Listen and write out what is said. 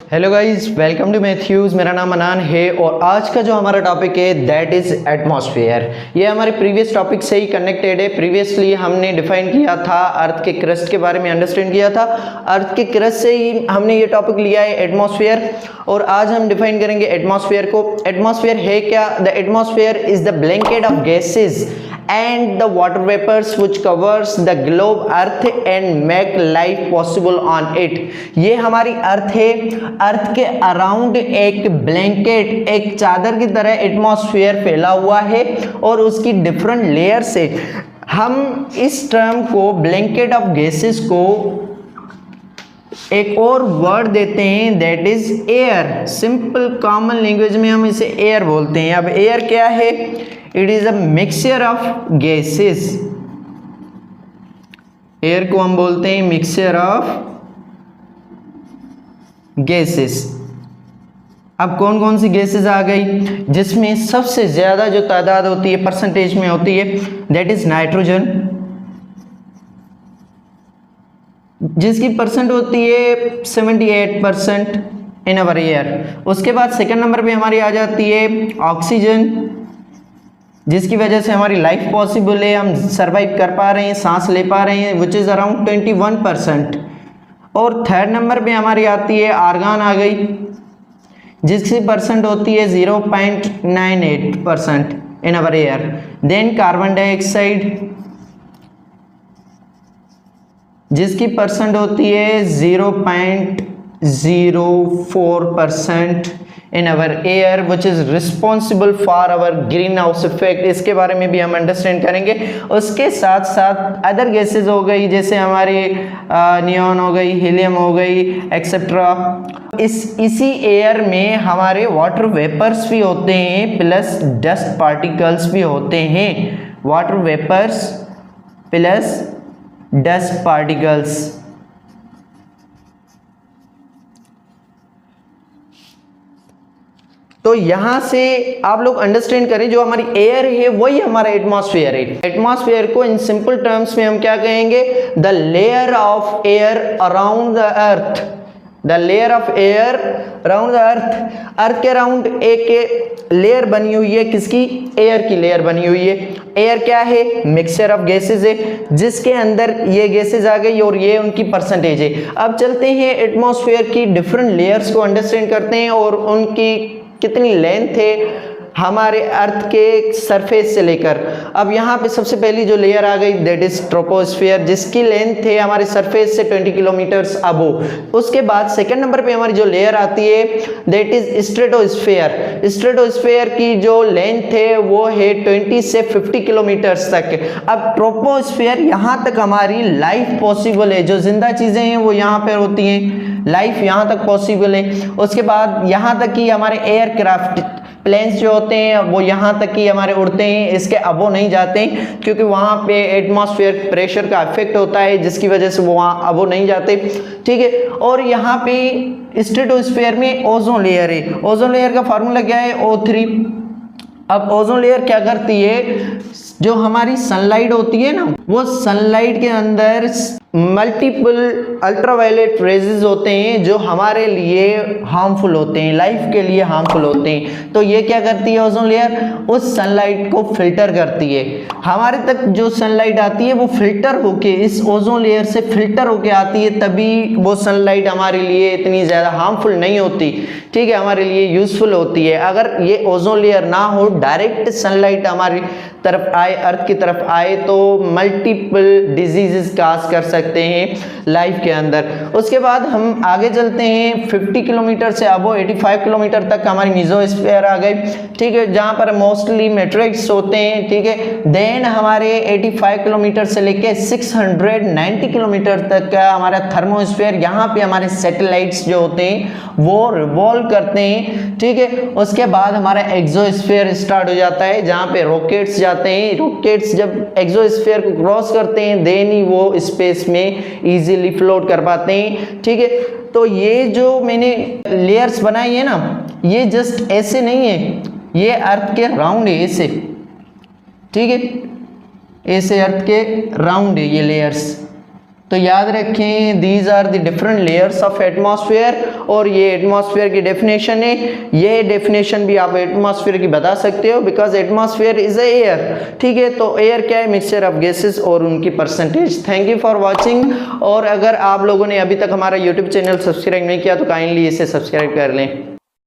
Hello guys, welcome to Matthews. मेरा नाम अनान है और आज का जो हमारा टॉपिक है दैट इज एटमॉस्फेयर। ये हमारे प्रीवियस टॉपिक से ही कनेक्टेड है। प्रीवियसली हमने डिफाइन किया था, अर्थ के क्रस्ट के बारे में अंडरस्टैंड किया था। अर्थ के क्रस्ट से ही हमने ये टॉपिक लिया है एटमॉस्फेयर, और आज हम डिफाइन करेंगे एटमॉस्फेयर को। एटमॉस्फेयर है क्या? The atmosphere is the blanket of gases and the water vapors which covers the globe earth and make life possible on it। ये हमारी अर्थ है। अर्थ के अराउंड एक ब्लैंकेट, एक चादर की तरह एटमॉस्फेयर फैला हुआ है और उसकी डिफरेंट लेयर से हम इस टर्म को, ब्लैंकेट ऑफ गैसेस को, एक और वर्ड देते हैं that is air. Simple common language में हम इसे एयर बोलते हैं। अब एयर क्या है? It is a mixture of gases. Air को हम बोलते हैं मिक्सचर ऑफ गैसेस। अब कौन कौन सी गैसेस आ गई जिसमें सबसे ज्यादा जो तादाद होती है परसेंटेज में होती है दैट इज नाइट्रोजन, जिसकी परसेंट होती है 78% इन अवर एयर। उसके बाद सेकंड नंबर पे हमारी आ जाती है ऑक्सीजन, जिसकी वजह से हमारी लाइफ पॉसिबल है, हम सरवाइव कर पा रहे हैं, सांस ले पा रहे हैं, विच इज़ अराउंड 21%। और थर्ड नंबर पे हमारी आती है आर्गन आ गई, जिसकी परसेंट होती है 0.98% in our air. Then carbon dioxide, जिसकी परसेंट होती है 0.04% in our air which is responsible for our greenhouse effect. इसके बारे में भी हम अंडरस्टैंड करेंगे। उसके साथ साथ अदर गैसेज हो गई, जैसे हमारे नियॉन हो गई, हीलियम हो गई, एक्सेट्रा। इसी एयर में हमारे वाटर वेपर्स भी होते हैं प्लस डस्ट पार्टिकल्स भी होते हैं। Water vapours plus dust particles. तो यहां से आप लोग अंडरस्टैंड करें, जो हमारी एयर है वही हमारा एटमॉस्फेयर है। एटमॉस्फेयर को इन सिंपल टर्म्स में हम क्या कहेंगे? The layer of air around the earth. The layer of air around the earth. Earth के अराउंड एक लेयर बनी हुई है, किसकी? एयर की लेयर बनी हुई है। एयर क्या है? मिक्सचर ऑफ गैसेज है, जिसके अंदर ये गैसेज आ गई और ये उनकी परसेंटेज है। अब चलते हैं एटमॉस्फेयर की डिफरेंट लेयर्स को अंडरस्टैंड करते हैं और उनकी कितनी लेंथ है हमारे अर्थ के सरफेस से लेकर। अब यहाँ पे सबसे पहली जो लेयर आ गई दैट इज ट्रोपोस्फेयर, जिसकी लेंथ है हमारे सरफेस से 20 किलोमीटर्स अबोव। उसके बाद सेकंड नंबर पे हमारी जो लेयर आती है दैट इज स्ट्रेटोस्फेयर। स्ट्रेटोस्फेयर की जो लेंथ है वो है 20 से 50 किलोमीटर्स तक। अब ट्रोपोस्फेयर, यहाँ तक हमारी लाइफ पॉसिबल है, जो जिंदा चीजें हैं वो यहाँ पर होती हैं, लाइफ यहाँ तक पॉसिबल है। उसके बाद यहाँ तक कि हमारे एयरक्राफ्ट, प्लेन्स जो होते हैं वो यहाँ तक ही हमारे उड़ते हैं, इसके अबो नहीं जाते हैं, क्योंकि वहाँ पे एटमॉस्फेयर प्रेशर का इफेक्ट होता है, जिसकी वजह से वो वहाँ अबो नहीं जाते। ठीक है। और यहाँ पे स्ट्रेटोस्फेयर में ओजोन लेयर है। ओजोन लेयर का फार्मूला क्या है? O3। अब ओजोन लेयर क्या करती है? जो हमारी सनलाइट होती है ना, वो सनलाइट के अंदर मल्टीपल अल्ट्रावायलेट रेजेस होते हैं जो हमारे लिए हार्मफुल होते हैं, लाइफ के लिए हार्मफुल होते हैं। तो ये क्या करती है ओजोन लेयर? उस सनलाइट को फिल्टर करती है। हमारे तक जो सनलाइट आती है वो फिल्टर होके, इस ओजोन लेयर से फिल्टर होके आती है, तभी वो सनलाइट हमारे लिए इतनी ज़्यादा हार्मफुल नहीं होती। ठीक है, हमारे लिए यूजफुल होती है। अगर ये ओजोन लेयर ना हो, डायरेक्ट सनलाइट हमारी तरफ आए, अर्थ की तरफ आए, तो मल्टीपल डिजीजेस काज कर सकते हैं लाइफ के अंदर। उसके बाद हम आगे चलते हैं 50 किलोमीटर से अबो 85 किलोमीटर तक हमारी मेसोस्फीयर आ गई। ठीक है, जहां पर मोस्टली मेट्रोइड्स होते हैं। ठीक है। देन हमारे 85 किलोमीटर से लेके 690 किलोमीटर तक का हमारा थर्मोस्फीयर, यहाँ पे हमारे सैटेलाइट्स जो होते हैं वो रिवॉल्व करते हैं। ठीक है। उसके बाद हमारा एक्सोस्फीयर स्टार्ट हो जाता है, जहाँ पे रॉकेट्स जाते हैं। रॉकेट्स जब एक्सोस्फीयर को क्रॉस करते हैं देन ही वो स्पेस में इजीली फ्लोट कर पाते हैं। ठीक है। तो ये जो मैंने लेयर्स बनाई है ना, ये जस्ट ऐसे नहीं है, ये अर्थ के राउंड है, ऐसे। ठीक है, ऐसे अर्थ के राउंड है ये लेयर्स। तो याद रखें these are the different layers of atmosphere, और ये एटमॉस्फेयर की डेफिनेशन है। ये डेफिनेशन भी आप एटमॉस्फेयर की बता सकते हो, बिकॉज एटमॉस्फेयर इज एयर। ठीक है, तो एयर क्या है? मिक्सचर ऑफ गैसेस और उनकी percentage. Thank you for watching. और अगर आप लोगों ने अभी तक हमारा यूट्यूब चैनल सब्सक्राइब नहीं किया तो काइंडली इसे सब्सक्राइब कर लें।